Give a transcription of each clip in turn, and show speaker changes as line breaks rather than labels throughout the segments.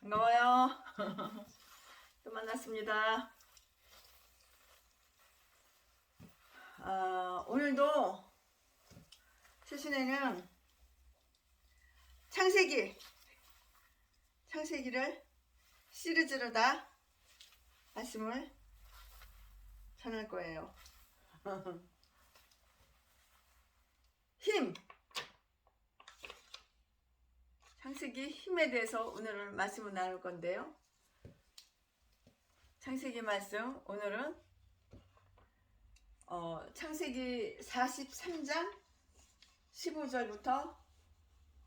반가워요. 또 만났습니다. 오늘도 최신에는 창세기를 시리즈로 다 말씀을 전할 거예요. 창세기 힘에 대해서 오늘은 말씀을 나눌 건데요. 창세기 말씀 오늘은 창세기 43장 15절부터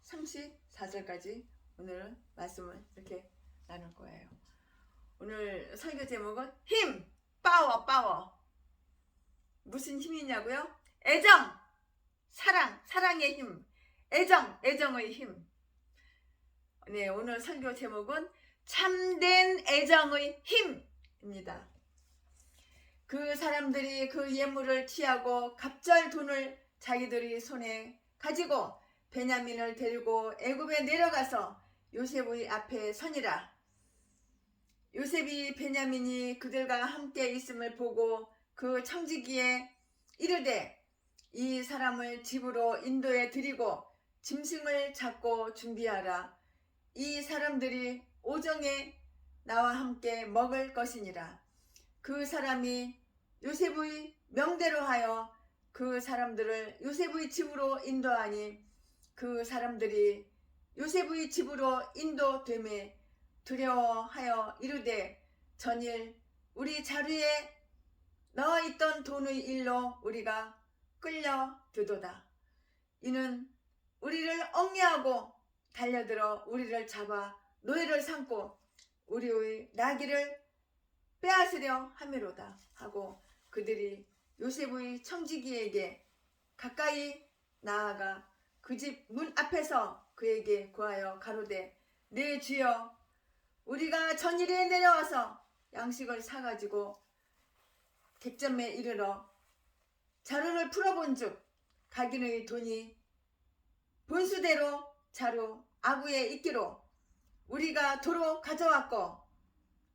34절까지 오늘은 말씀을 이렇게 나눌 거예요. 오늘 설교 제목은 힘! 파워! 무슨 힘이냐고요? 애정! 사랑의 힘! 애정의 힘! 네, 오늘 설교 제목은 참된 애정의 힘입니다. 그 사람들이 그 예물을 취하고 갑절 돈을 자기들이 손에 가지고 베냐민을 데리고 애굽에 내려가서 요셉의 앞에 서니라. 요셉이 베냐민이 그들과 함께 있음을 보고 그 청지기에 이르되 이 사람을 집으로 인도해 드리고 짐승을 잡고 준비하라. 이 사람들이 오정에 나와 함께 먹을 것이니라. 그 사람이 요셉의 명대로 하여 그 사람들을 요셉의 집으로 인도하니 그 사람들이 요셉의 집으로 인도됨에 두려워하여 이르되 전일 우리 자루에 넣어있던 돈의 일로 우리가 끌려드도다. 이는 우리를 얽매하고 달려들어 우리를 잡아 노예를 삼고 우리의 나귀를 빼앗으려 함이로다 하고 그들이 요셉의 청지기에게 가까이 나아가 그 집 문 앞에서 그에게 구하여 가로되 네 주여 우리가 전일에 내려와서 양식을 사가지고 객점에 이르러 자루를 풀어본즉 각인의 돈이 본수대로 자루 아구에 있기로 우리가 도로 가져왔고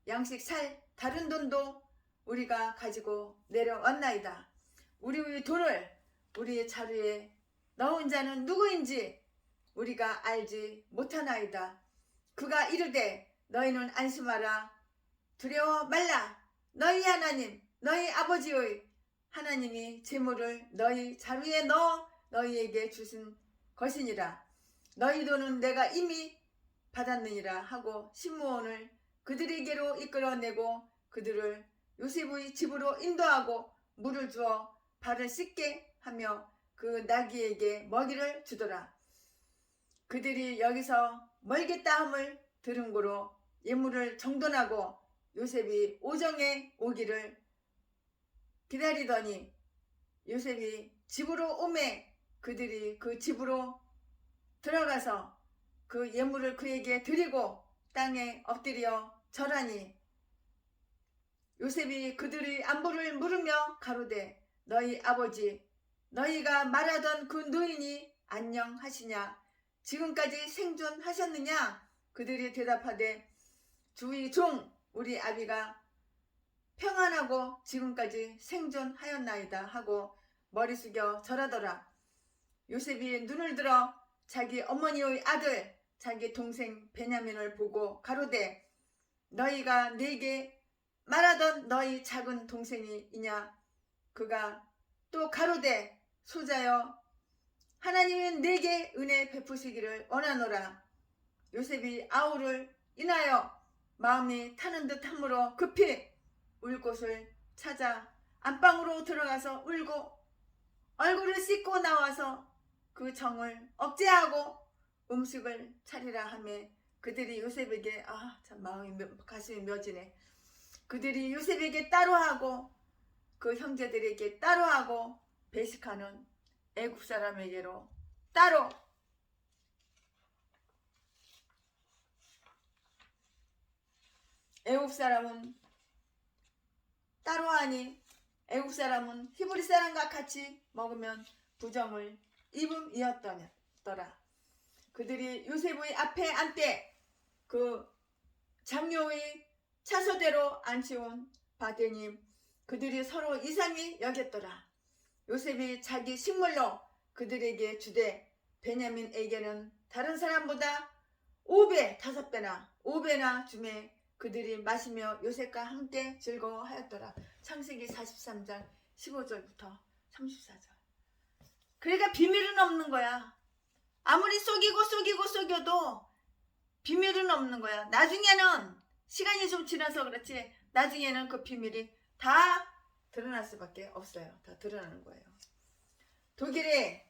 양식 살 다른 돈도 우리가 가지고 내려왔나이다. 우리의 돈을 우리의 자루에 넣은 자는 누구인지 우리가 알지 못하나이다. 그가 이르되 너희는 안심하라. 두려워 말라. 너희 하나님 너희 아버지의 하나님이 재물을 너희 자루에 넣어 너희에게 주신 것이니라. 너희 돈은 내가 이미 받았느니라 하고 신무원을 그들에게로 이끌어내고 그들을 요셉의 집으로 인도하고 물을 주어 발을 씻게 하며 그 나귀에게 먹이를 주더라. 그들이 여기서 멀겠다 함을 들은 고로 예물을 정돈하고 요셉이 오정에 오기를 기다리더니 요셉이 집으로 오매 그들이 그 집으로 들어가서 그 예물을 그에게 드리고 땅에 엎드려 절하니 요셉이 그들의 안부를 물으며 가로되 너희 아버지 너희가 말하던 그 노인이 안녕하시냐 지금까지 생존하셨느냐. 그들이 대답하되 주의 종 우리 아비가 평안하고 지금까지 생존하였나이다 하고 머리 숙여 절하더라. 요셉이 눈을 들어 자기 어머니의 아들 자기 동생 베냐민을 보고 가로되 너희가 내게 말하던 너희 작은 동생이 이냐. 그가 또 가로되 소자여 하나님은 내게 은혜 베푸시기를 원하노라. 요셉이 아우를 인하여 마음이 타는 듯 함으로 급히 울 곳을 찾아 안방으로 들어가서 울고 얼굴을 씻고 나와서 그 정을 억제하고 음식을 차리라 하매 그들이 요셉에게 참 가슴이 맺이네. 그들이 요셉에게 따로 하고 그 형제들에게 따로 하고 배식하는 애굽 사람에게로 따로 애굽 사람은 따로 하니 애굽 사람은 히브리 사람과 같이 먹으면 부정을 입음이었더라. 그들이 요셉의 앞에 앉되 그 장요의 차소대로 앉혀온 바되니 그들이 서로 이상히 여겼더라. 요셉이 자기 식물로 그들에게 주되 베냐민에게는 다른 사람보다 5배, 5배나 5배나 주매 그들이 마시며 요셉과 함께 즐거워하였더라. 창세기 43장 15절부터 34절. 그러니까 비밀은 없는 거야. 아무리 속여도 비밀은 없는 거야. 나중에는 시간이 좀 지나서 그렇지 나중에는 그 비밀이 다 드러날 수밖에 없어요. 다 드러나는 거예요. 독일의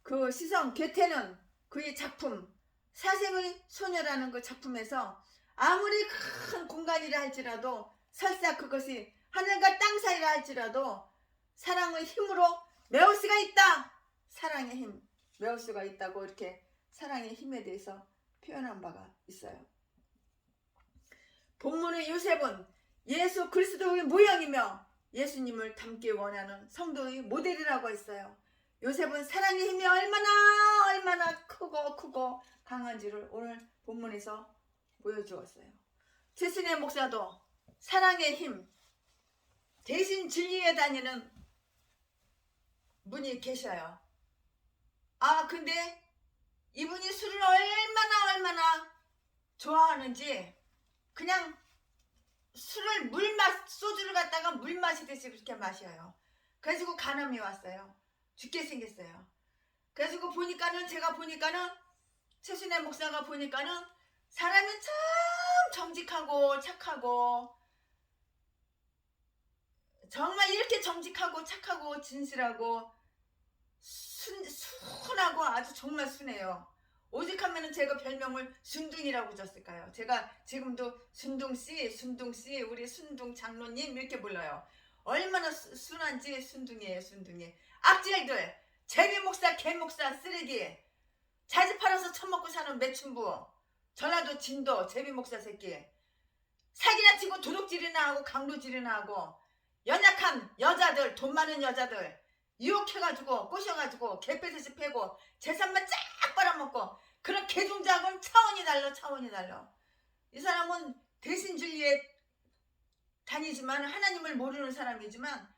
그 시성 괴테는 그의 작품 사생의 소녀라는 그 작품에서 아무리 큰 공간이라 할지라도 설사 그것이 하늘과 땅 사이라 할지라도 사랑의 힘으로 메울 수가 있다. 사랑의 힘 메울 수가 있다고 이렇게 사랑의 힘에 대해서 표현한 바가 있어요. 본문의 요셉은 예수 그리스도의 모형이며 예수님을 닮기 원하는 성도의 모델이라고 했어요. 요셉은 사랑의 힘이 얼마나 크고 강한지를 오늘 본문에서 보여주었어요. 최순애 목사도 사랑의 힘 대신 진리에 다니는 분이 계셔요. 근데 이분이 술을 얼마나 좋아하는지 그냥 술을 소주를 갖다가 물 마시듯이 그렇게 마셔요. 그래가지고 간암이 왔어요. 죽게 생겼어요. 그래가지고 제가 보니까는 최순애 목사가 보니까는 사람이 참 정직하고 착하고 정말 이렇게 정직하고 착하고 진실하고 순하고 아주 정말 순해요. 오직 하면은 제가 별명을 순둥이라고 줬을까요? 제가 지금도 순둥씨, 우리 순둥 장로님 이렇게 불러요. 얼마나 순한지 순둥이에요, 순둥이. 악질들, 제비목사, 개목사, 쓰레기, 자지 팔아서 처먹고 사는 매춘부, 전라도 진도, 제비목사 새끼, 사기나 치고 도둑질이나 하고 강도질이나 하고 연약한 여자들, 돈 많은 여자들 유혹해가지고 꼬셔가지고 개패듯이 패고 재산만 쫙 빨아먹고 그런 개종자하고는 차원이 달라. 이 사람은 대신 진리에 다니지만 하나님을 모르는 사람이지만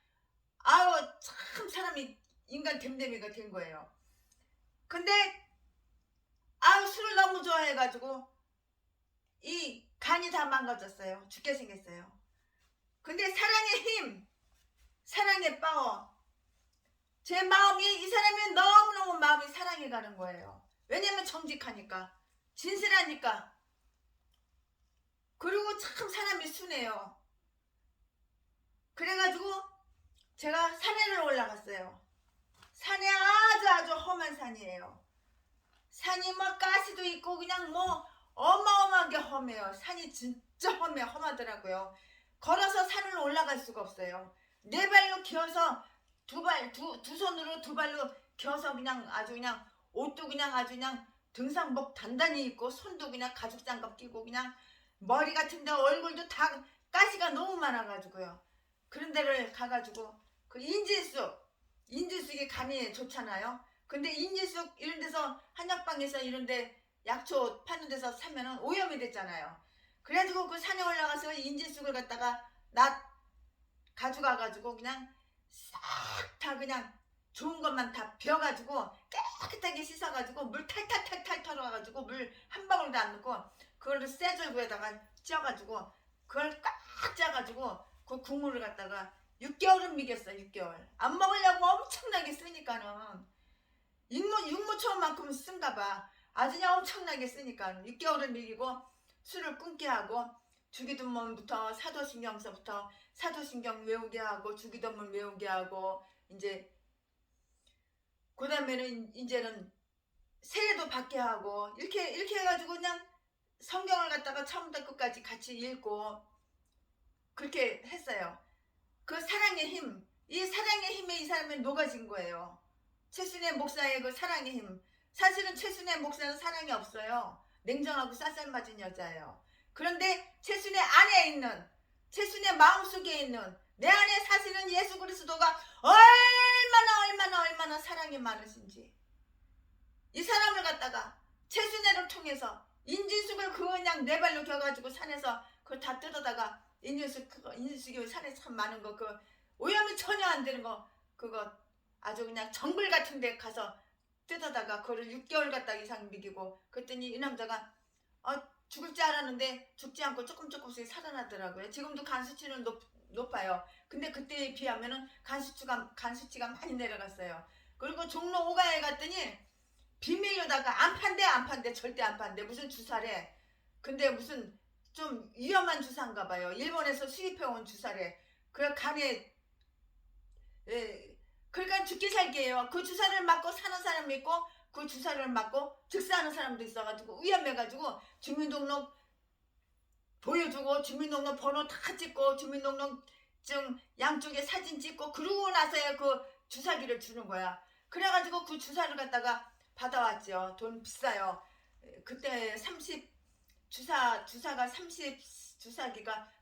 참 사람이 인간 됨됨이가 된 거예요. 근데 술을 너무 좋아해가지고 이 간이 다 망가졌어요. 죽게 생겼어요. 근데 사랑의 힘, 사랑의 파워, 제 마음이 이 사람이 너무너무 마음이 사랑해 가는 거예요. 왜냐면 정직하니까, 진실하니까, 그리고 참 사람이 순해요. 그래가지고 제가 산에를 올라갔어요. 산이 아주 험한 산이에요. 산이 뭐 가시도 있고 그냥 뭐 어마어마하게 험해요. 산이 진짜 험하더라고요. 걸어서 산을 올라갈 수가 없어요. 네 발로 기어서 두 손으로 두 발로 기어서 그냥 아주 그냥 옷도 그냥 아주 그냥 등산복 단단히 입고 손도 그냥 가죽 장갑 끼고 그냥 머리 같은데 얼굴도 다 가시가 너무 많아가지고요. 그런 데를 가가지고 그 인질쑥이 간이 좋잖아요. 근데 인질쑥 이런 데서 한약방에서 이런 데 약초 파는 데서 사면은 오염이 됐잖아요. 그래가지고 그 산에 올라가서 인질쑥을 갖다가 가져가가지고 그냥 싹 다 그냥 좋은 것만 다 비워가지고 깨끗하게 씻어가지고 물 탈탈 털어가지고 물 한 방울도 안 넣고 그걸 쇠절구에다가 쪄가지고 그걸 꽉 짜가지고 그 국물을 갖다가 6개월은 미겼어. 6개월 안 먹으려고 엄청나게 쓰니까는 육무초만큼은 쓴가 봐. 아주 그냥 엄청나게 쓰니까 6개월을 미기고 술을 끊게 하고 주기도문부터 사도신경서부터 사도신경 외우게 하고 주기도문 외우게 하고 이제 그 다음에는 이제는 세례도 받게 하고 이렇게 해가지고 그냥 성경을 갖다가 처음부터 끝까지 같이 읽고 그렇게 했어요. 그 사랑의 힘, 이 사랑의 힘에 이 사람이 녹아진 거예요. 최순애 목사의 그 사랑의 힘. 사실은 최순애 목사는 사랑이 없어요. 냉정하고 쌀쌀맞은 여자예요. 그런데 최순애 안에 있는, 최순애 마음속에 있는 내 안에 사시는 예수 그리스도가 얼마나 사랑이 많으신지 이 사람을 갖다가 최순애를 통해서 인진숙을 그냥 네 발로 겨가지고 산에서 그걸 다 뜯어다가 인진숙이 산에 참 많은 거 오염이 전혀 안 되는 거 그거 아주 그냥 정글 같은 데 가서 뜯어다가 그거를 6개월 갔다 이상 먹이고 그랬더니 이 남자가 죽을 줄 알았는데 죽지 않고 조금씩 살아나더라고요. 지금도 간 수치는 높아요. 근데 그때에 비하면은 간 수치가 많이 내려갔어요. 그리고 종로 5가에 갔더니 비밀로다가 안 판대 절대 안 판대 무슨 주사래. 근데 무슨 좀 위험한 주사인가 봐요. 일본에서 수입해온 주사래. 그 간에 그러니까 죽기 살기예요. 그 주사를 맞고 사는 사람이 있고 그 주사를 맞고 즉사하는 사람도 있어가지고 위험해가지고 주민등록 보여주고 주민등록 번호 다 찍고 주민등록증 양쪽에 사진 찍고 그러고 나서야 그 주사기를 주는 거야. 그래가지고 그 주사를 갖다가 받아왔죠. 돈 비싸요. 그때 30 주사가 30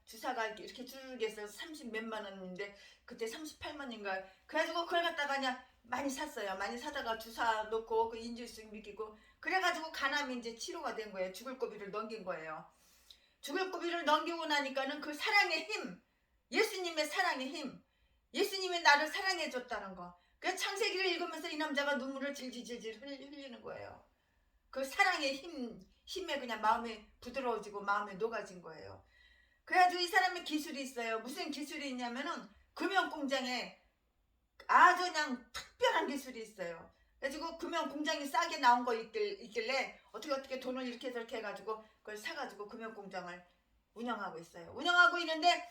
주사가 이렇게 줄게 해서 30 몇만 원인데 그때 38만인가 그래가지고 그걸 갖다가 그냥 많이 샀어요. 많이 사다가 주사 놓고 그 인질수 미기고 그래가지고 간암이 이제 치료가 된 거예요. 죽을 고비를 넘긴 거예요. 죽을 고비를 넘기고 나니까는 그 사랑의 힘, 예수님의 사랑의 힘, 예수님이 나를 사랑해 줬다는 거. 그 창세기를 읽으면서 이 남자가 눈물을 질질 흘리는 거예요. 그 사랑의 힘에 그냥 마음이 부드러워지고 마음이 녹아진 거예요. 그래가지고 이 사람의 기술이 있어요. 무슨 기술이 있냐면은 금연공장에 아주 그냥 특별한 기술이 있어요. 그래가지고 금연공장이 싸게 나온 거 있길래 어떻게 돈을 이렇게 저렇게 해가지고 그걸 사가지고 금연공장을 운영하고 있어요. 운영하고 있는데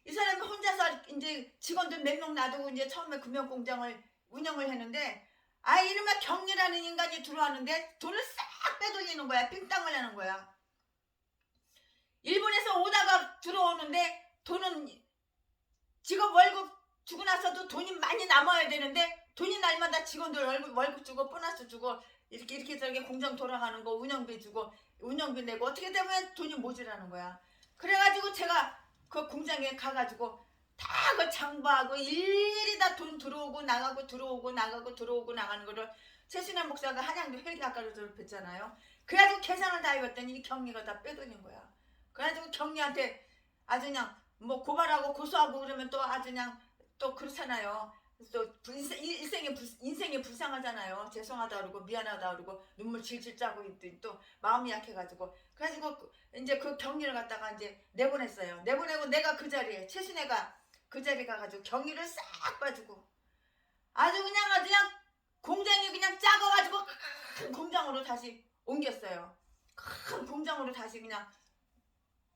이 사람이 혼자서 이제 직원들 몇 명 놔두고 이제 처음에 금연공장을 운영을 했는데 이름에 경리라는 인간이 들어왔는데 돈을 싹 빼돌리는 거야. 삥땅을 내는 거야. 일본에서 오다가 들어오는데 돈은 직업 월급 주고 나서도 돈이 많이 남아야 되는데 돈이 날마다 직원들 월급 주고 보너스 주고 이렇게 저렇게 공장 돌아가는 거 운영비 주고 운영비 내고 어떻게 되면 돈이 모자라는 거야. 그래가지고 제가 그 공장에 가가지고 다 그 장부하고 일일이 다 돈 들어오고 나가고 들어오고 나가는 거를 최순애 목사가 한양대 회계학과를 졸업했잖아요. 그래가지고 계산을 다 해봤더니 경리가 다 빼돌린 거야. 그래가지고 경리한테 아주 그냥 뭐 고발하고 고소하고 그러면 또 아주 그냥 또 그렇잖아요. 또 인생이 불쌍하잖아요. 죄송하다 그러고 미안하다 그러고 눈물 질질 짜고 있더니 또 마음이 약해가지고 그래가지고 이제 그 경리를 갖다가 이제 내보냈어요. 내보내고 내가 그 자리에 최순애가 그 자리에 가가지고 경리를 싹 봐주고 아주 그냥 공장이 그냥 작아가지고 큰 공장으로 다시 옮겼어요. 큰 공장으로 다시 그냥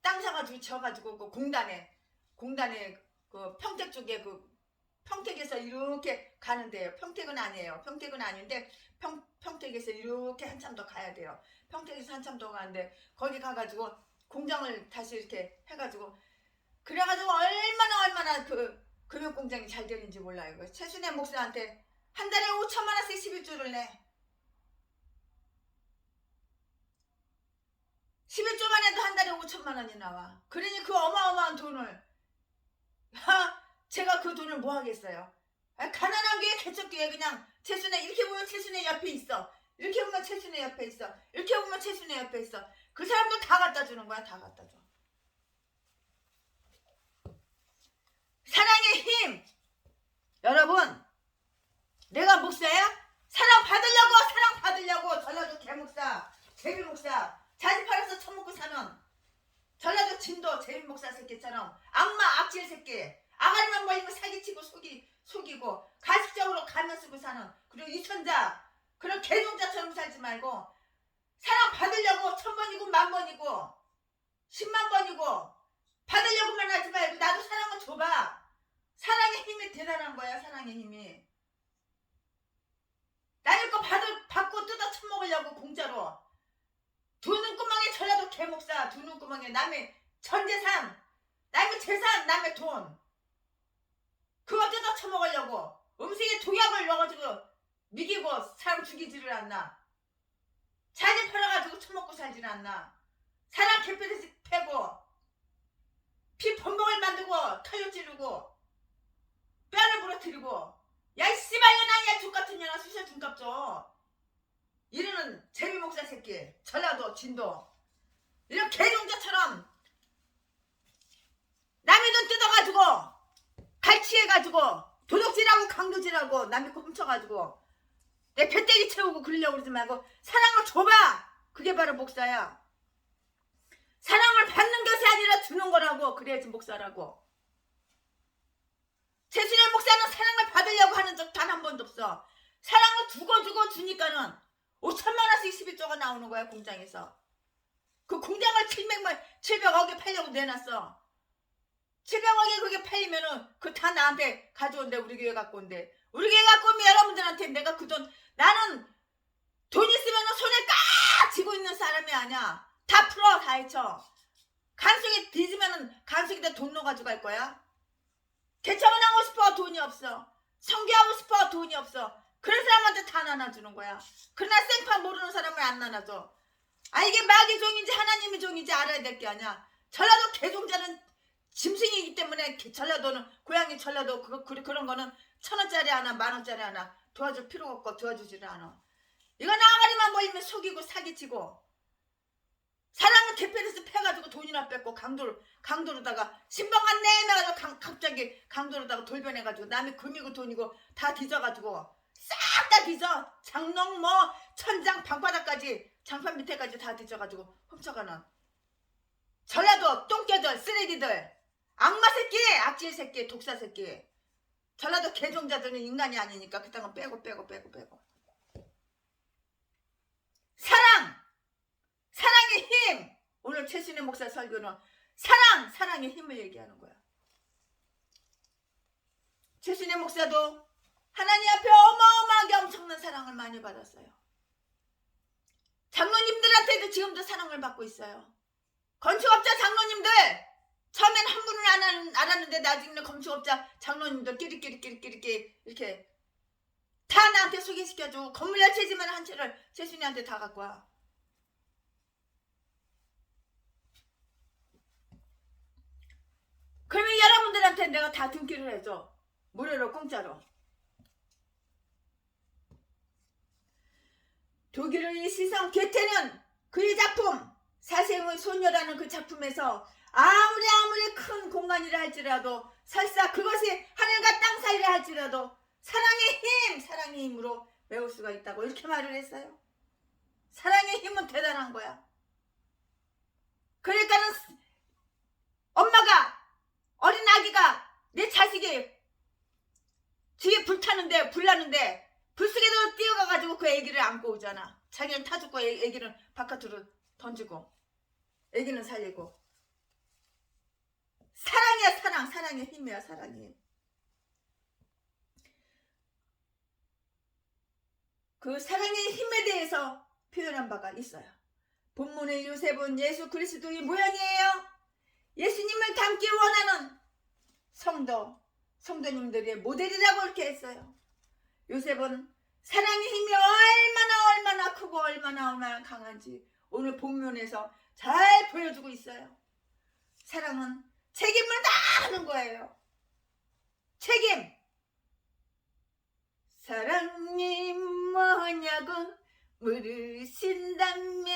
땅 사가지고 지어가지고 그 공단에 그 평택 쪽에 그 평택에서 이렇게 가는데요. 평택은 아니에요. 평택은 아닌데 평택에서 이렇게 한참 더 가야 돼요. 평택에서 한참 더 가는데 거기 가가지고 공장을 다시 이렇게 해가지고 그래가지고 얼마나 그 금융공장이 잘 되는지 몰라요. 그 최순애 목사한테 한 달에 5천만 원씩 11조를 내. 11조만 해도 한 달에 5천만 원이 나와. 그러니 그 어마어마한 돈을 제가 그 돈을 뭐 하겠어요. 가난한 교회 개척교회 그냥 최순애 이렇게 보면 최순애 옆에 있어. 이렇게 보면 최순애 옆에 있어. 이렇게 보면 최순애 옆에 있어. 그 사람들 다 갖다 주는 거야. 다 갖다 줘. 사랑의 힘. 여러분 내가 목사야? 사랑 받으려고 전라도 개목사 제비목사 자지 팔아서 처먹고 사는 전라도 진도 제비목사 새끼처럼 악마 악질 새끼 아가리만 벌리고 사기치고 속이고 가식적으로 가면 쓰고 사는 그리고 유천자 그런 개종자처럼 살지 말고 사랑 받으려고 1000번이고 10,000번이고 100,000번이고 받으려고만 하지 말고 나도 사랑을 줘봐. 사랑의 힘이 대단한 거야. 사랑의 힘이 남의 거 받고 뜯어 처먹으려고 공짜로 두 눈구멍에 전라도 개목사 두 눈구멍에 남의 전재산 남의 재산 남의 돈 그거 뜯어 처먹으려고 음식에 독약을 넣어가지고 미기고 사람 죽이지를 않나. 자지 팔아가지고 처먹고 살지는 않나. 사람 개뼈듯이 패고 피 범벅을 만들고 칼로 찌르고 뼈를 부러뜨리고 야 이 씨발년아 야 족같은 년아 수셔 중값 줘 이러는 제비목사 새끼 전라도 진도 이런 개종자처럼 남의 돈 뜯어가지고 갈취해가지고 도둑질하고 강도질하고 남의 거 훔쳐가지고 내 배때기 채우고 그러려고 그러지 말고 사랑을 줘봐. 그게 바로 목사야. 사랑을 받는 것이 아니라 주는 거라고. 그래야지 목사라고. 최순일 목사는 사랑을 받으려고 하는 적 단 한 번도 없어. 사랑을 주고 주니까는 5천만 원씩 11조가 나오는 거야 공장에서. 그 공장을 700억에 팔려고 내놨어. 700억에 그게 팔리면은 그 다 나한테 가져온대. 우리 교회 갖고 온대. 우리 교회 갖고 오면 여러분들한테 내가 그 돈, 나는 돈 있으면은 손에 꽉 쥐고 있는 사람이 아니야. 다 풀어, 다 해쳐. 간속에 뒤지면은 간속에다 돈 넣어가지고 갈 거야. 개척은 하고 싶어, 돈이 없어. 성교하고 싶어, 돈이 없어. 그런 사람한테 다 나눠주는 거야. 그러나 생판 모르는 사람을 안 나눠줘. 아, 이게 마귀 종인지 하나님의 종인지 알아야 될 게 아니야. 전라도 개종자는 짐승이기 때문에 전라도는, 고향이 전라도 그런 거는 1,000원짜리 하나 10,000원짜리 하나 도와줄 필요가 없고 도와주지를 않아. 이거 나가리만 보이면 속이고 사기치고, 사람은 개편에서 패가지고 돈이나 뺏고 강도로다가 신방안 내놔가지고 갑자기 강도로다가 돌변해가지고 남의 금이고 돈이고 다 뒤져가지고 싹 다 뒤져. 장롱 뭐 천장 방바닥까지 장판 밑에까지 다 뒤져가지고 훔쳐가는 전라도 똥개들, 쓰레기들, 악마 새끼, 악질 새끼, 독사 새끼. 전라도 개종자들은 인간이 아니니까 그 땅은 빼고. 사랑의 힘. 오늘 최순희 목사 설교는 사랑의 힘을 얘기하는 거야. 최순희 목사도 하나님 앞에 어마어마하게 엄청난 사랑을 많이 받았어요. 장로님들한테도 지금도 사랑을 받고 있어요. 건축업자 장로님들, 처음엔 한 분을 알았는데 나중에는 건축업자 장로님들 끼리끼리 이렇게 다 나한테 소개시켜주고 건물 야채지만 한 채를 최순희한테 다 갖고 와. 그러면 여러분들한테 내가 다 등기를 해줘. 무료로 공짜로. 독일의 시성 괴테는 그의 작품 사생의 소녀라는 그 작품에서 아무리 큰 공간이라 할지라도 설사 그것이 하늘과 땅 사이라 할지라도 사랑의 힘으로 메울 수가 있다고 이렇게 말을 했어요. 사랑의 힘은 대단한 거야. 그러니까는 엄마가, 어린 아기가 내 자식이 뒤에 불나는데 불 속에도 뛰어가가지고 그 애기를 안고 오잖아. 자기는 타 죽고 애기는 바깥으로 던지고 애기는 살리고. 사랑이야. 사랑의 힘이야. 사랑의 힘. 그 사랑의 힘에 대해서 표현한 바가 있어요. 본문의 요셉은 예수 그리스도의 모양이에요. 예수님을 닮기 원하는 성도님들의 모델이라고 이렇게 했어요. 요셉은 사랑의 힘이 얼마나 크고 얼마나 강한지 오늘 본문에서 잘 보여주고 있어요. 사랑은 책임을 다 하는 거예요. 책임. 사랑이 뭐냐고 물으신다면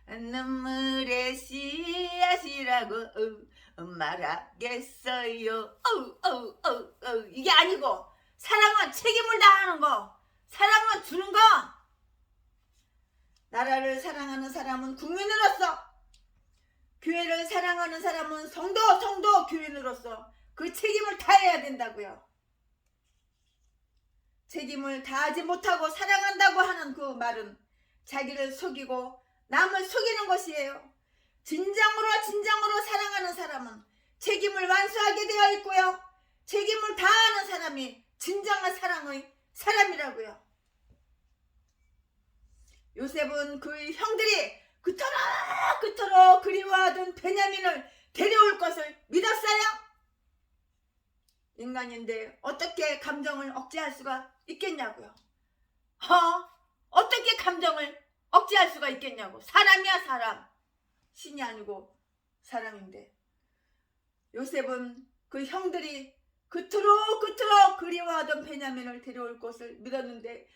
눈물의 씨앗이라고 말하겠어요. 이게 아니고 사랑은 책임을 다하는 거. 사랑은 주는 거. 나라를 사랑하는 사람은 국민으로서, 교회를 사랑하는 사람은 성도 교인으로서 그 책임을 다해야 된다고요. 책임을 다하지 못하고 사랑한다고 하는 그 말은 자기를 속이고 남을 속이는 것이에요. 진정으로 사랑하는 사람은 책임을 완수하게 되어 있고요. 책임을 다하는 사람이 진정한 사랑의 사람이라고요. 요셉은 그의 형들이 그토록 그리워하던 베냐민을 데려올 것을 믿었어요. 인간인데 어떻게 감정을 억제할 수가 있겠냐고요. 어떻게 감정을 억제할 수가 있겠냐고. 사람이야 사람. 신이 아니고 사람인데. 요셉은 그 형들이 그토록 그리워하던 베냐민을 데려올 것을 믿었는데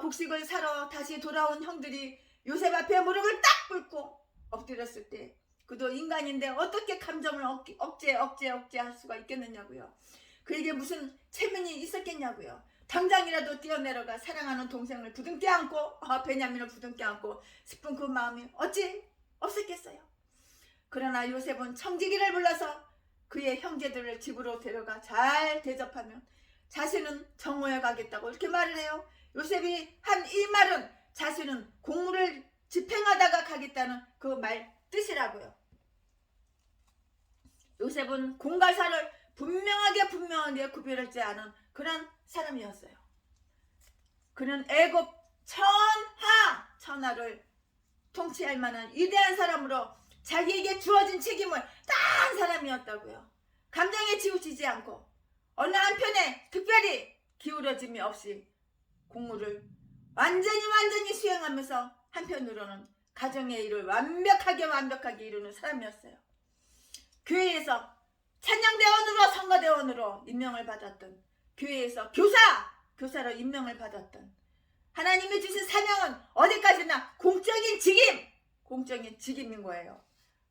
곡식을 사러 다시 돌아온 형들이 요셉 앞에 무릎을 딱 꿇고 엎드렸을 때 그도 인간인데 어떻게 감정을 억제할 수가 있겠느냐고요. 그에게 무슨 체면이 있었겠냐고요. 당장이라도 뛰어내려가 사랑하는 동생을 부둥켜 안고 베냐민을 부둥켜 안고 싶은 그 마음이 어찌 없었겠어요. 그러나 요셉은 청지기를 불러서 그의 형제들을 집으로 데려가 잘 대접하며 자신은 정오에 가겠다고 이렇게 말을 해요. 요셉이 한 이 말은 자신은 공무를 집행하다가 가겠다는 그 말 뜻이라고요. 요셉은 공과 사를 분명하게 구별하지 않은 그런 사람이었어요. 그는 애굽 천하를 통치할 만한 위대한 사람으로 자기에게 주어진 책임을 다한 사람이었다고요. 감정에 치우치지 않고 어느 한편에 특별히 기울어짐이 없이 공무를 완전히 수행하면서 한편으로는 가정의 일을 완벽하게 이루는 사람이었어요. 교회에서 찬양대원으로 선거대원으로 임명을 받았던, 교회에서 교사로 임명을 받았던, 하나님이 주신 사명은 어디까지나 공적인 직임인 거예요.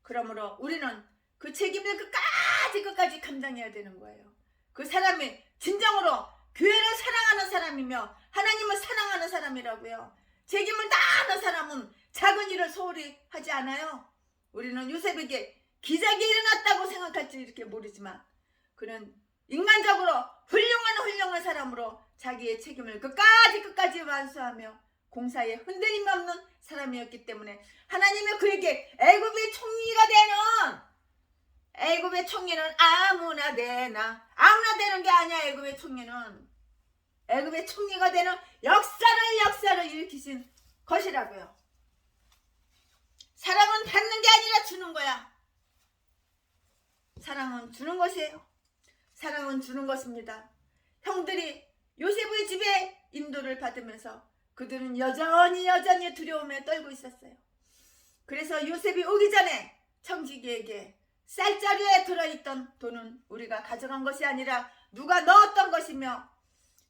그러므로 우리는 그 책임을 끝까지 감당해야 되는 거예요. 그 사람이 진정으로 교회를 사랑하는 사람이며 하나님을 사랑하는 사람이라고요. 책임을 다하는 사람은 작은 일을 소홀히 하지 않아요. 우리는 요셉에게 기적이 일어났다고 생각할지 이렇게 모르지만 그는 인간적으로 훌륭한 사람으로 자기의 책임을 끝까지 완수하며 공사에 흔들림 없는 사람이었기 때문에 하나님이 그에게 애굽의 총리는 아무나 되는 게 아니야. 애굽의 총리가 되는 역사를 일으키신 것이라고요. 사랑은 받는 게 아니라 주는 거야. 사랑은 주는 것이에요. 사랑은 주는 것입니다. 형들이 요셉의 집에 인도를 받으면서 그들은 여전히 두려움에 떨고 있었어요. 그래서 요셉이 오기 전에 청지기에게 쌀자루에 들어있던 돈은 우리가 가져간 것이 아니라 누가 넣었던 것이며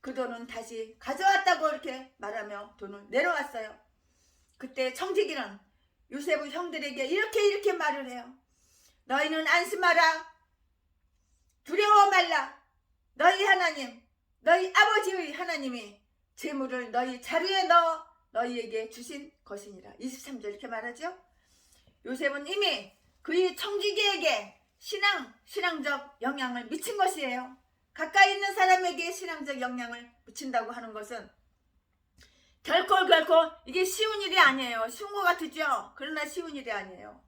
그 돈은 다시 가져왔다고 이렇게 말하며 돈을 내려왔어요. 그때 청지기는 요셉의 형들에게 이렇게 말을 해요. 너희는 안심하라. 두려워 말라. 너희 하나님, 너희 아버지의 하나님이 재물을 너희 자루에 넣어 너희에게 주신 것이니라. 23절 이렇게 말하죠. 요셉은 이미 그의 청지기에게 신앙적 영향을 미친 것이에요. 가까이 있는 사람에게 신앙적 영향을 미친다고 하는 것은 결코 이게 쉬운 일이 아니에요. 쉬운 것 같으죠? 그러나 쉬운 일이 아니에요.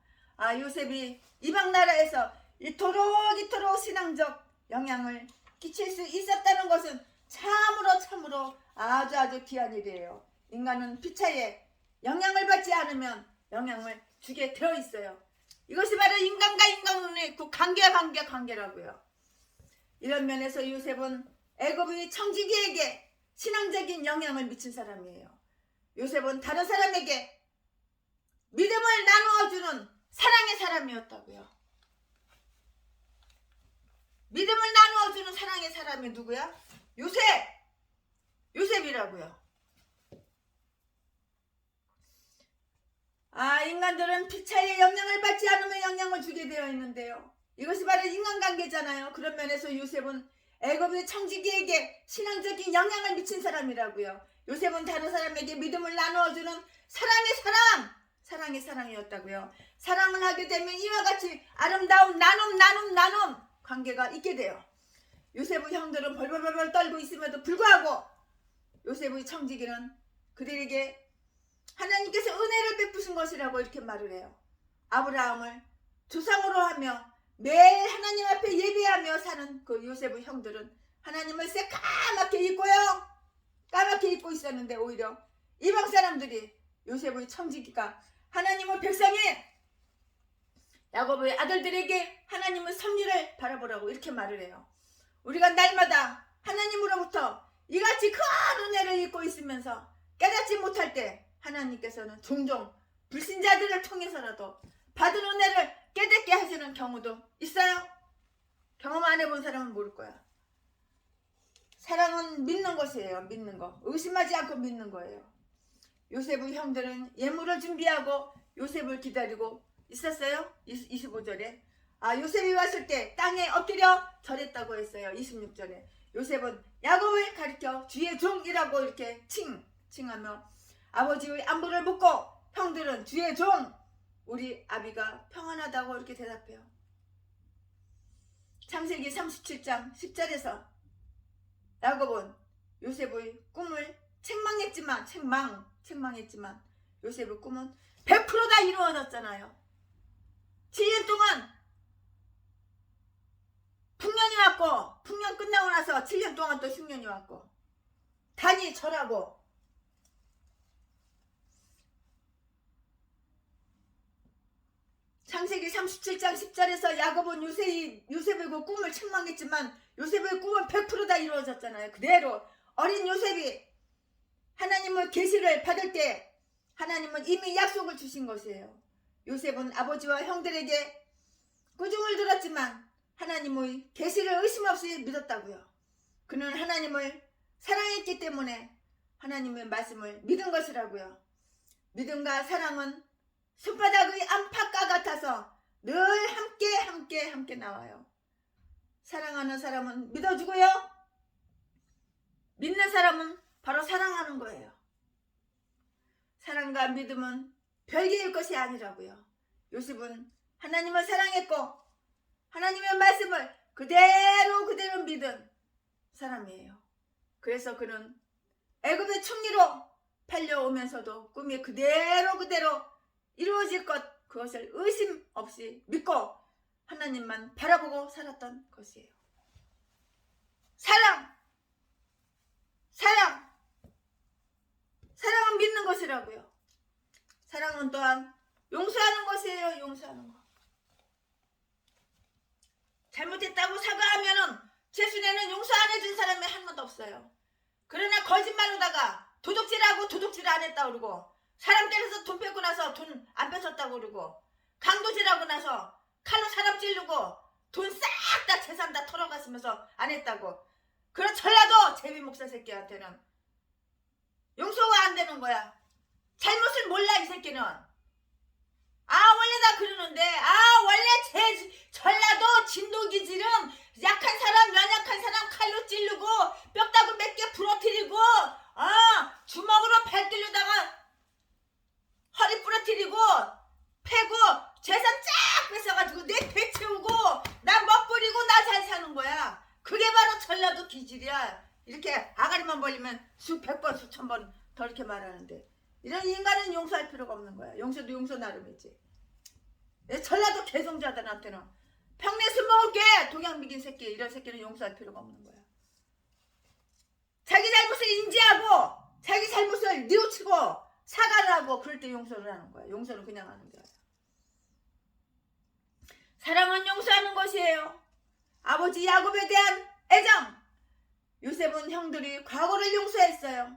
요셉이 이방 나라에서 이토록 신앙적 영향을 끼칠 수 있었다는 것은 참으로 아주 귀한 일이에요. 인간은 피차에 영향을 받지 않으면 영향을 주게 되어 있어요. 이것이 바로 인간과 인간의 그 관계라고요. 이런 면에서 요셉은 애굽의 청지기에게 신앙적인 영향을 미친 사람이에요. 요셉은 다른 사람에게 믿음을 나누어주는 사랑의 사람이었다고요. 믿음을 나누어주는 사랑의 사람이 누구야? 요셉이라고요. 인간들은 피차에 영향을 받지 않으면 영향을 주게 되어 있는데요. 이것이 바로 인간관계잖아요. 그런 면에서 요셉은 애굽의 청지기에게 신앙적인 영향을 미친 사람이라고요. 요셉은 다른 사람에게 믿음을 나누어주는 사랑의 사랑이었다고요. 사랑을 하게 되면 이와 같이 아름다운 나눔 관계가 있게 돼요. 요셉의 형들은 벌벌 떨고 있음에도 불구하고 요셉의 청지기는 그들에게 하나님께서 은혜를 베푸신 것이라고 이렇게 말을 해요. 아브라함을 조상으로 하며 매일 하나님 앞에 예배하며 사는 그 요셉의 형들은 하나님을 새까맣게 잊고 있었는데 오히려 이방 사람들이 요셉의 청지기가 하나님의 백성인 야곱의 아들들에게 하나님의 섭리를 바라보라고 이렇게 말을 해요. 우리가 날마다 하나님으로부터 이같이 큰 은혜를 잊고 있으면서 깨닫지 못할 때 하나님께서는 종종 불신자들을 통해서라도 받은 은혜를 깨닫게 하시는 경우도 있어요. 경험 안 해본 사람은 모를 거야. 사랑은 믿는 것이에요. 믿는 거. 의심하지 않고 믿는 거예요. 요셉의 형들은 예물을 준비하고 요셉을 기다리고 있었어요. 25절에 요셉이 왔을 때 땅에 엎드려 절했다고 했어요. 26절에 요셉은 야곱을 가리켜 주의 종이라고 이렇게 칭하며 아버지의 안부를 묻고 형들은 주의 종 우리 아비가 평안하다고 이렇게 대답해요. 창세기 37장 10절에서 야곱은 요셉의 꿈을 책망했지만 요셉의 꿈은 100% 다 이루어졌잖아요. 7년 동안 풍년이 왔고 풍년 끝나고 나서 7년 동안 또 흉년이 왔고 단이 절하고 창세기 37장 10절에서 야곱은 요셉의 그 꿈을 책망했지만 요셉의 꿈은 100% 다 이루어졌잖아요. 그대로 어린 요셉이 하나님의 계시를 받을 때 하나님은 이미 약속을 주신 것이에요. 요셉은 아버지와 형들에게 꾸중을 들었지만 하나님의 계시를 의심 없이 믿었다고요. 그는 하나님을 사랑했기 때문에 하나님의 말씀을 믿은 것이라고요. 믿음과 사랑은 손바닥의 안팎과 같아서 늘 함께 나와요. 사랑하는 사람은 믿어주고요. 믿는 사람은 바로 사랑하는 거예요. 사랑과 믿음은 별개의 것이 아니라고요. 요셉은 하나님을 사랑했고 하나님의 말씀을 그대로 믿은 사람이에요. 그래서 그는 애굽의 총리로 팔려오면서도 꿈이 그대로 이루어질 것 그것을 의심 없이 믿고 하나님만 바라보고 살았던 것이에요. 사랑은 믿는 것이라고요. 사랑은 또한 용서하는 것이에요. 용서하는 것. 잘못했다고 사과하면은 최순애는 용서 안 해준 사람이 한 번도 없어요. 그러나 거짓말로다가 도둑질 안 했다고 그러고 사람 때려서 돈 뺏고 나서 돈 안 뺏었다고 그러고 강도질하고 나서 칼로 사람 찌르고 돈 싹 다 재산 다 털어갔으면서 안 했다고. 그런 전라도 제비 목사 새끼한테는 용서가 안 되는 거야. 잘못을 몰라 이 새끼는. 원래 다 그러는데 원래 전라도 진도기질은 약한 사람 연약한 사람 칼로 찌르고 뼈다구 몇 개 부러뜨리고 주먹으로 발 뚫려다가 허리 부러뜨리고 패고 재산 쫙 뺏어가지고 내 배 채우고 나 멋부리고 나 잘 사는 거야. 그게 바로 전라도 기질이야. 이렇게 아가리만 벌리면 수백 번 수천 번 더 이렇게 말하는데 이런 인간은 용서할 필요가 없는 거야. 용서도 용서 나름이지. 전라도 개성자들한테는 평내 술 먹을게 동양 미긴 새끼 이런 새끼는 용서할 필요가 없는 거야. 자기 잘못을 인지하고 자기 잘못을 뉘우치고 사과를 하고 그럴 때 용서를 하는 거야. 용서는 그냥 하는 거야. 사랑은 용서하는 것이에요. 아버지 야곱에 대한 애정. 요셉은 형들이 과거를 용서했어요.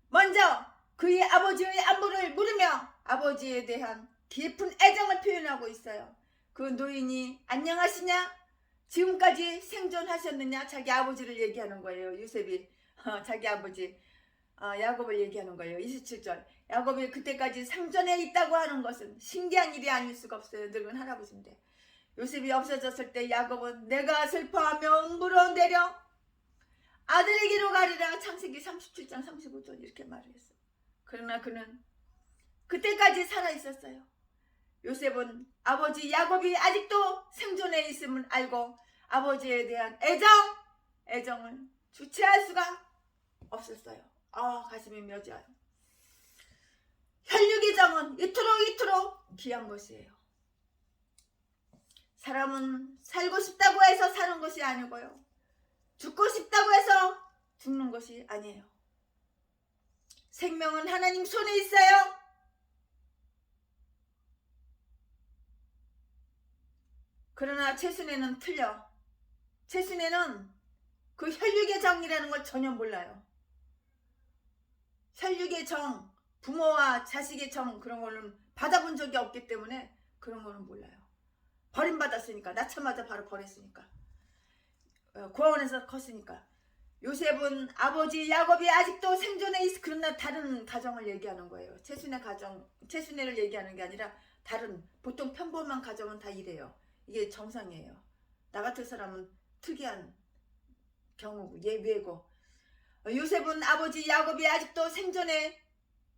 먼저 그의 아버지의 안부를 물으며 아버지에 대한 깊은 애정을 표현하고 있어요. 그 노인이 안녕하시냐? 지금까지 생존하셨느냐? 자기 아버지를 얘기하는 거예요. 요셉이 자기 아버지 야곱을 얘기하는 거예요. 27절 야곱이 그때까지 생존해 있다고 하는 것은 신기한 일이 아닐 수가 없어요. 늙은 할아버지인데 요셉이 없어졌을 때 야곱은 내가 슬퍼하며 울어 내려 아들에게로 가리라. 창세기 37장 35절 이렇게 말을 했어요. 그러나 그는 그때까지 살아있었어요. 요셉은 아버지 야곱이 아직도 생존해 있음을 알고 아버지에 대한 애정을 주체할 수가 없었어요. 가슴이 묘져요. 혈육의 정은 이토록 귀한 것이에요. 사람은 살고 싶다고 해서 사는 것이 아니고요. 죽고 싶다고 해서 죽는 것이 아니에요. 생명은 하나님 손에 있어요. 그러나 최순애는 틀려. 최순애는 그 혈육의 정이라는 걸 전혀 몰라요. 혈육의 정, 부모와 자식의 정 그런 거는 받아본 적이 없기 때문에 그런 거는 몰라요. 버림받았으니까 낳자마자 바로 버렸으니까 고아원에서 컸으니까 요셉은 아버지 야곱이 아직도 생존해 있어. 그러나 다른 가정을 얘기하는 거예요. 채순의 가정, 채순애를 얘기하는 게 아니라 다른 보통 평범한 가정은 다 이래요. 이게 정상이에요. 나 같은 사람은 특이한 경우고 예외고. 요셉은 아버지 야곱이 아직도 생존해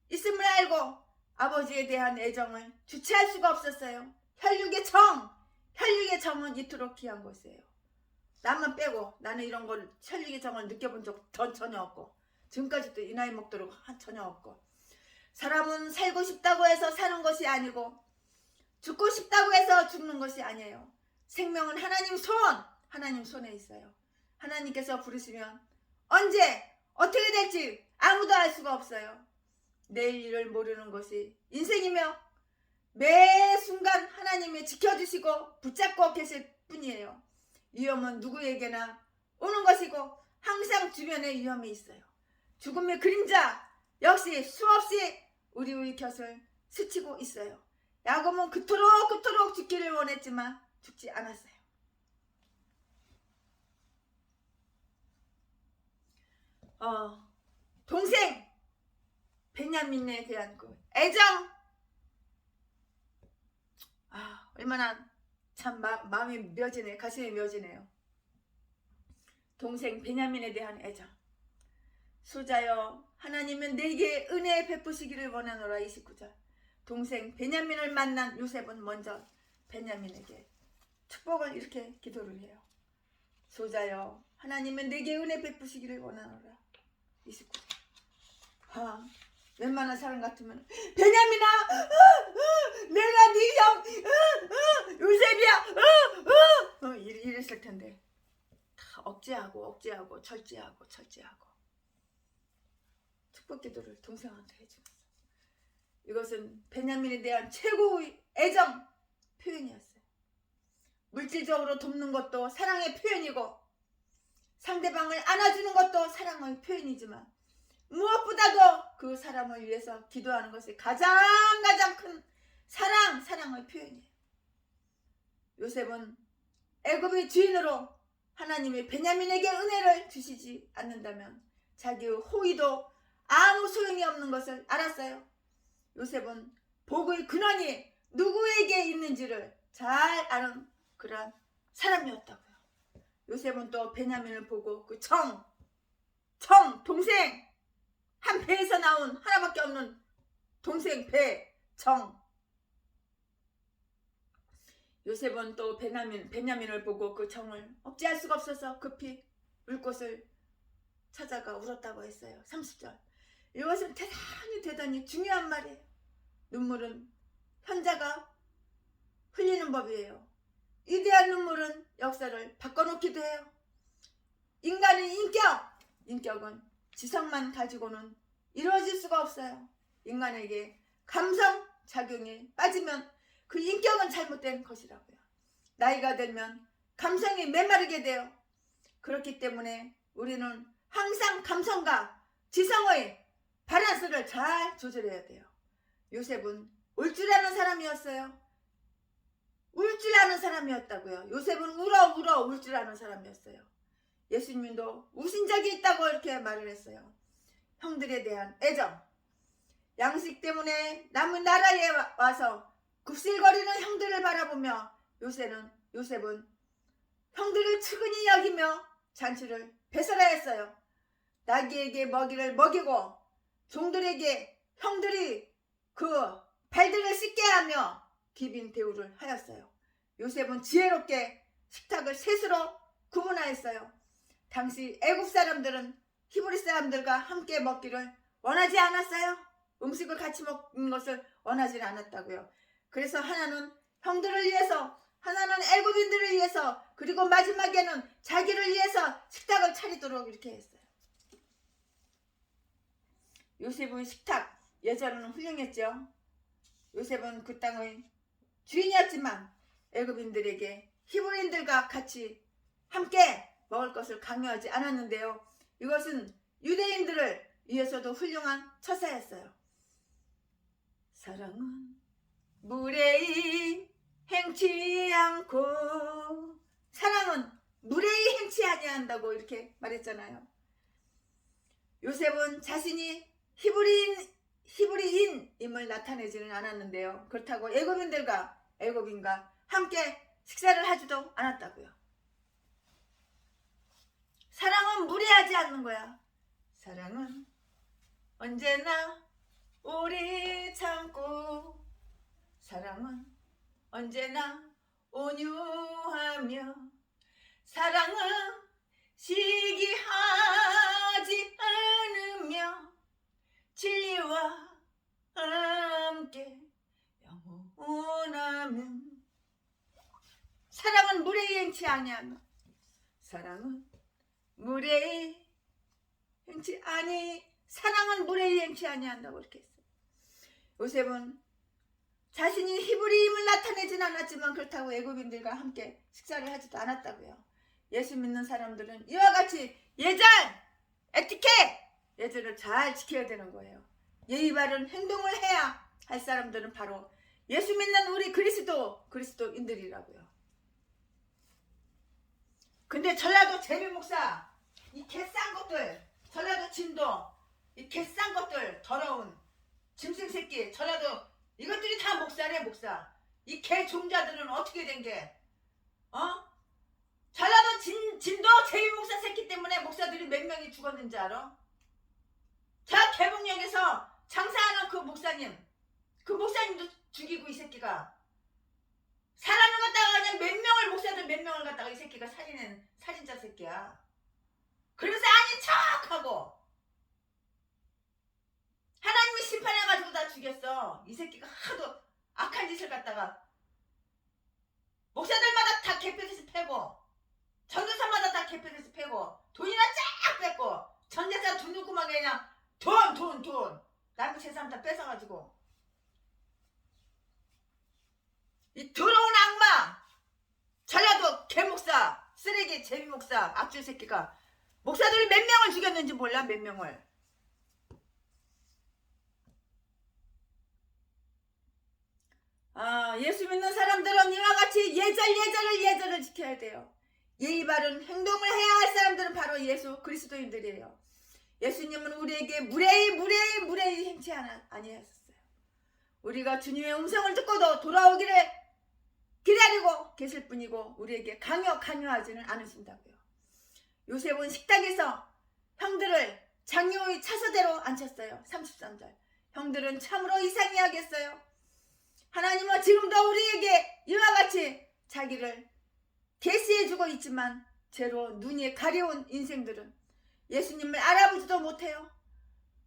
있음을 알고 아버지에 대한 애정을 주체할 수가 없었어요. 혈육의 정은 이토록 귀한 것이에요. 나만 빼고 나는 이런 걸 혈육의 정을 느껴본 적 전혀 없고 지금까지도 이 나이 먹도록 전혀 없고. 사람은 살고 싶다고 해서 사는 것이 아니고 죽고 싶다고 해서 죽는 것이 아니에요. 생명은 하나님 손에 있어요. 하나님께서 부르시면 언제 어떻게 될지 아무도 알 수가 없어요. 내일 일을 모르는 것이 인생이며 매 순간 하나님이 지켜주시고 붙잡고 계실 뿐이에요. 위험은 누구에게나 오는 것이고 항상 주변에 위험이 있어요. 죽음의 그림자 역시 수없이 우리의 곁을 스치고 있어요. 야곱은 그토록 죽기를 원했지만 죽지 않았어요. 동생 베냐민에 대한 그 애정, 얼마나 참 마음이 묘지네, 가슴이 묘지네요. 동생 베냐민에 대한 애정. 수자여 하나님은 내게 은혜 베푸시기를 원하노라. 29절. 동생 베냐민을 만난 요셉은 먼저 베냐민에게 축복을 이렇게 기도를 해요. 수자여 하나님은 내게 은혜 베푸시기를 원하노라. 29절. 웬만한 사람 같으면 베냐민아, 내가 네 형 요셉이야, 이랬을 텐데 다 억제하고 철제하고 축복 기도를 동생한테 해주면서 이것은 베냐민에 대한 최고의 애정 표현이었어요. 물질적으로 돕는 것도 사랑의 표현이고 상대방을 안아주는 것도 사랑의 표현이지만 무엇보다도 그 사람을 위해서 기도하는 것이 가장 큰 사랑의 표현이에요. 요셉은 애굽의 주인으로 하나님이 베냐민에게 은혜를 주시지 않는다면 자기의 호의도 아무 소용이 없는 것을 알았어요. 요셉은 복의 근원이 누구에게 있는지를 잘 아는 그런 사람이었다고요. 요셉은 또 베냐민을 보고 그 동생 한 배에서 나온 하나밖에 없는 동생 요셉은 또 베냐민을 보고 그 정을 억제할 수가 없어서 급히 울 곳을 찾아가 울었다고 했어요. 30절. 이것은 대단히 중요한 말이에요. 눈물은 현자가 흘리는 법이에요. 위대한 눈물은 역사를 바꿔놓기도 해요. 인간의 인격은 지성만 가지고는 이루어질 수가 없어요. 인간에게 감성 작용이 빠지면 그 인격은 잘못된 것이라고요. 나이가 들면 감성이 메마르게 돼요. 그렇기 때문에 우리는 항상 감성과 지성의 밸런스를 잘 조절해야 돼요. 요셉은 울 줄 아는 사람이었어요. 울 줄 아는 사람이었다고요. 요셉은 울어 울 줄 아는 사람이었어요. 예수님도 우신 적이 있다고 이렇게 말을 했어요. 형들에 대한 애정. 양식 때문에 남은 나라에 와서 굽실거리는 형들을 바라보며 요셉은 형들을 측은히 여기며 잔치를 배설하였어요. 나귀에게 먹이를 먹이고 종들에게 형들이 그 발들을 씻게 하며 기빈 대우를 하였어요. 요셉은 지혜롭게 식탁을 셋으로 구분하였어요. 당시 애굽 사람들은 히브리 사람들과 함께 먹기를 원하지 않았어요. 음식을 같이 먹는 것을 원하지 않았다고요. 그래서 하나는 형들을 위해서, 하나는 애굽인들을 위해서, 그리고 마지막에는 자기를 위해서 식탁을 차리도록 이렇게 했어요. 요셉의 식탁, 예전에는 훌륭했죠. 요셉은 그 땅의 주인이었지만 애굽인들에게 히브리인들과 같이 함께 먹을 것을 강요하지 않았는데요. 이것은 유대인들을 위해서도 훌륭한 처사였어요. 사랑은 무례히 행치 않고, 사랑은 무례히 행치 아니한다고 이렇게 말했잖아요. 요셉은 자신이 히브리인임을 나타내지는 않았는데요. 그렇다고 애굽인과 함께 식사를 하지도 않았다고요. 사랑은 무례하지 않는 거야. 사랑은 언제나 오래 참고, 사랑은 언제나 온유하며, 사랑은 시기하지 않으며 진리와 함께 영원하면. 사랑은 무례히 행치 아니하며, 사랑은 무례히 행치 아니, 사랑은 무례히 행치 아니한다고 이렇게 했어요. 요셉은 자신이 히브리임을 나타내진 않았지만 그렇다고 애굽인들과 함께 식사를 하지도 않았다고요. 예수 믿는 사람들은 이와 같이 에티켓, 예절을 잘 지켜야 되는 거예요. 예의 바른 행동을 해야 할 사람들은 바로 예수 믿는 우리 그리스도인들이라고요. 근데 전라도 재미 목사, 이 개싼 것들, 전라도 진도, 이 개싼 것들, 더러운 짐승 새끼, 전라도 이것들이 다 목사래, 목사. 이 개 종자들은 어떻게 된 게? 전라도 진도 재미 목사 새끼 때문에 목사들이 몇 명이 죽었는지 알아? 저 개봉역에서 장사하는 그 목사님도 죽이고, 이 새끼가 사람을 갖다가 그냥 목사들 몇 명을 갖다가 이 새끼가 살인한 살인자 새끼야. 그래서 아닌 척하고 하나님이 심판해가지고 다 죽였어. 이 새끼가 하도 악한 짓을 갖다가 목사들마다 다 개패듯이 패고, 전도사마다 다 개패듯이 패고, 돈이나 쫙 뺏고, 전재산 돈 누구만게 그냥 돈 남의 재산 다 뺏어가지고, 이 더러운 악마 전라도 개목사, 쓰레기 재미목사, 악질 새끼가 목사들이 몇 명을 죽였는지 몰라? 몇 명을. 예수 믿는 사람들은 이와 같이 예절을 지켜야 돼요. 예의 바른 행동을 해야 할 사람들은 바로 예수 그리스도인들이에요. 예수님은 우리에게 무례히 행치 아니하셨어요. 우리가 주님의 음성을 듣고도 돌아오기를 기다리고 계실 뿐이고 우리에게 강요하지는 않으신다고요. 요셉은 식탁에서 형들을 장요의 차서대로 앉혔어요. 33절. 형들은 참으로 이상히 하겠어요. 하나님은 지금도 우리에게 이와 같이 자기를 계시해주고 있지만 죄로 눈이 가려운 인생들은 예수님을 알아보지도 못해요.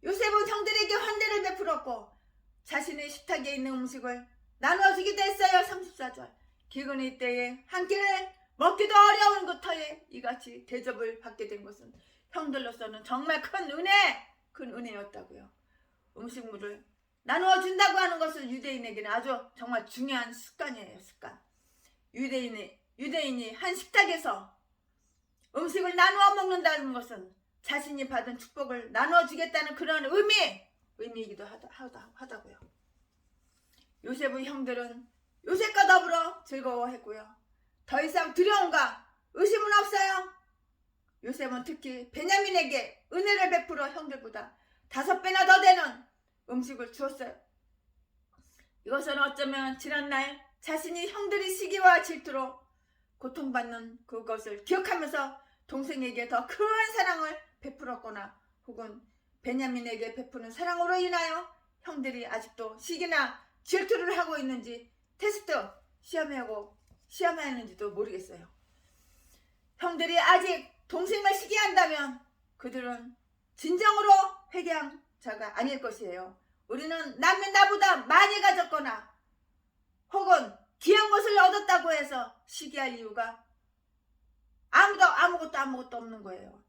요셉은 형들에게 환대를 베풀었고 자신의 식탁에 있는 음식을 나눠주기도 했어요. 34절. 기근의 때에 한 끼를 먹기도 어려운 그 터에 이같이 대접을 받게 된 것은 형들로서는 정말 큰 은혜였다고요. 음식물을 나누어 준다고 하는 것은 유대인에게는 아주 정말 중요한 습관이에요. 습관. 유대인이 한 식탁에서 음식을 나누어 먹는다는 것은 자신이 받은 축복을 나누어 주겠다는 그런 의미이기도 하다고요. 요셉의 형들은 요셉과 더불어 즐거워했고요. 더 이상 두려움과 의심은 없어요. 요셉은 특히 베냐민에게 은혜를 베풀어 형들보다 5배나 더 되는 음식을 주었어요. 이것은 어쩌면 지난날 자신이 형들이 시기와 질투로 고통받는 그것을 기억하면서 동생에게 더 큰 사랑을 베풀었거나 혹은 베냐민에게 베푸는 사랑으로 인하여 형들이 아직도 시기나 질투를 하고 있는지 테스트 시험하는지도 모르겠어요. 형들이 아직 동생을 시기한다면 그들은 진정으로 회개한 자가 아닐 것이에요. 우리는 남이 나보다 많이 가졌거나 혹은 귀한 것을 얻었다고 해서 시기할 이유가 아무것도 없는 거예요.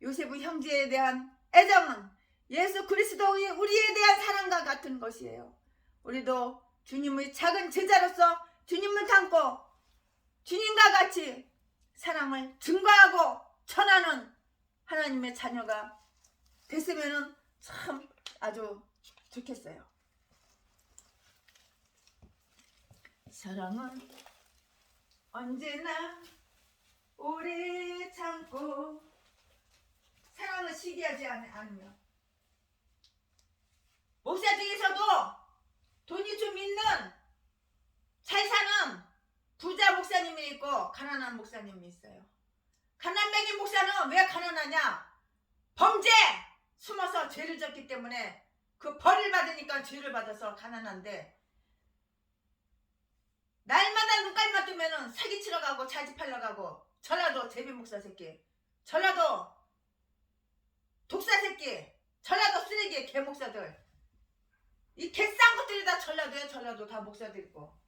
요셉의 형제에 대한 애정은 예수 그리스도의 우리에 대한 사랑과 같은 것이에요. 우리도 주님의 작은 제자로서 주님을 닮고 주님과 같이 사랑을 증거하고 전하는 하나님의 자녀가 됐으면 참 아주 좋겠어요. 사랑은 언제나 오래 참고 사랑을 시기하지 않으며. 목사 중에서도 돈이 좀 있는 잘 사는 부자 목사님이 있고 가난한 목사님이 있어요. 가난뱅이 목사는 왜 가난하냐? 범죄! 숨어서 죄를 졌기 때문에 그 벌을 받으니까 죄를 받아서 가난한데, 날마다 눈깔만 뜨면은 사기치러 가고 자집하러 가고, 전라도 제비 목사 새끼, 전라도 독사 새끼, 전라도 쓰레기 개 목사들, 이 개싼 것들이 다 전라도에, 전라도 다 목사들이고.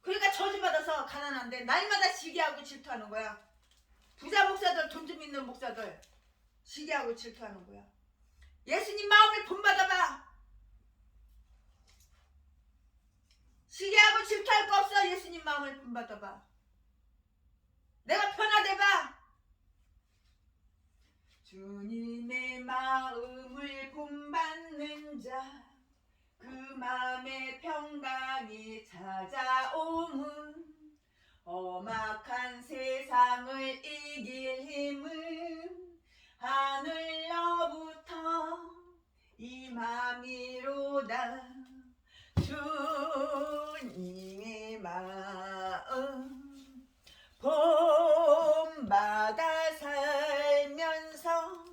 그러니까 저주받아서 가난한데 날마다 시기하고 질투하는 거야. 부자 목사들, 돈 좀 있는 목사들 시기하고 질투하는 거야. 예수님 마음을 본받아봐. 시기하고 질투할 거 없어. 예수님 마음을 본받아봐. 내가 변화돼봐. 주님의 마음을 본받는 자, 그 마음의 평강이 찾아옴은 험악한 세상을 이길 힘은 하늘로부터 임함이로다. 주님의 마음 본받아 살면서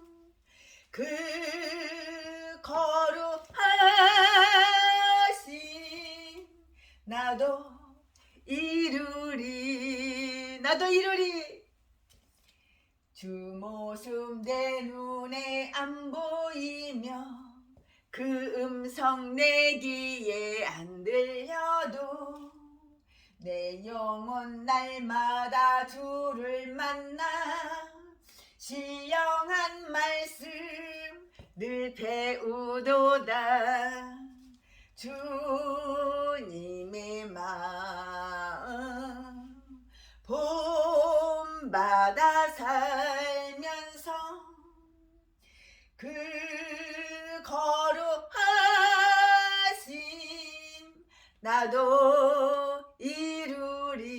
그 거룩하신 나도 이루리, 나도 이루리. 주 모습 내 눈에 안 보이며 그 음성 내 귀에 안 들려도 내 영혼 날마다 주를 만나 신령한 말씀 늘 배우도다. 주님의 마음 본받아 살면서 그 거룩하심 나도 이루리.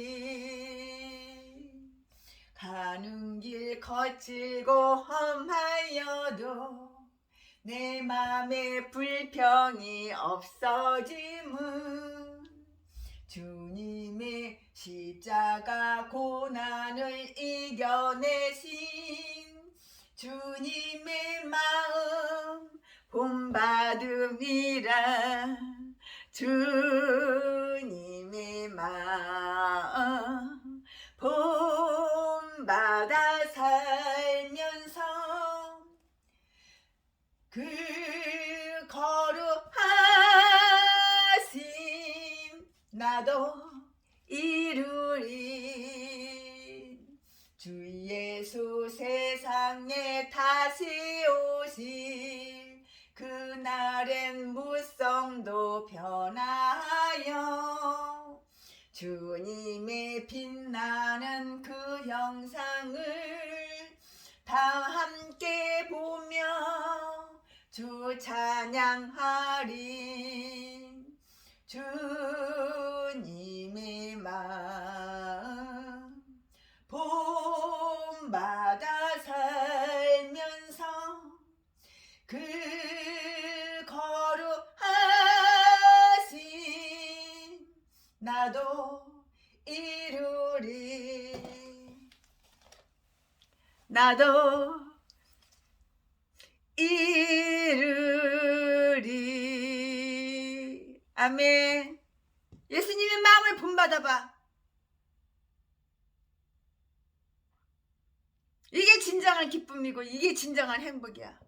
가는 길 거칠고 험하여도 내 맘에 불평이 없어짐은 주님의 십자가 고난을 이겨내신 주님의 마음 본받음이라. 주님의 마음 본받아 살면서 그 거룩하심 나도 이루리. 주 예수 세상에 다시 오실 그날엔 무성도 변하여 주님의 빛나는 그 형상을 다 함께 보며 주 찬양하리. 주님의 마음 본받아 살면서 그 거룩하심 나도 이루리. 나도 이루리. 아멘. 예수님의 마음을 본받아봐. 이게 진정한 기쁨이고 이게 진정한 행복이야.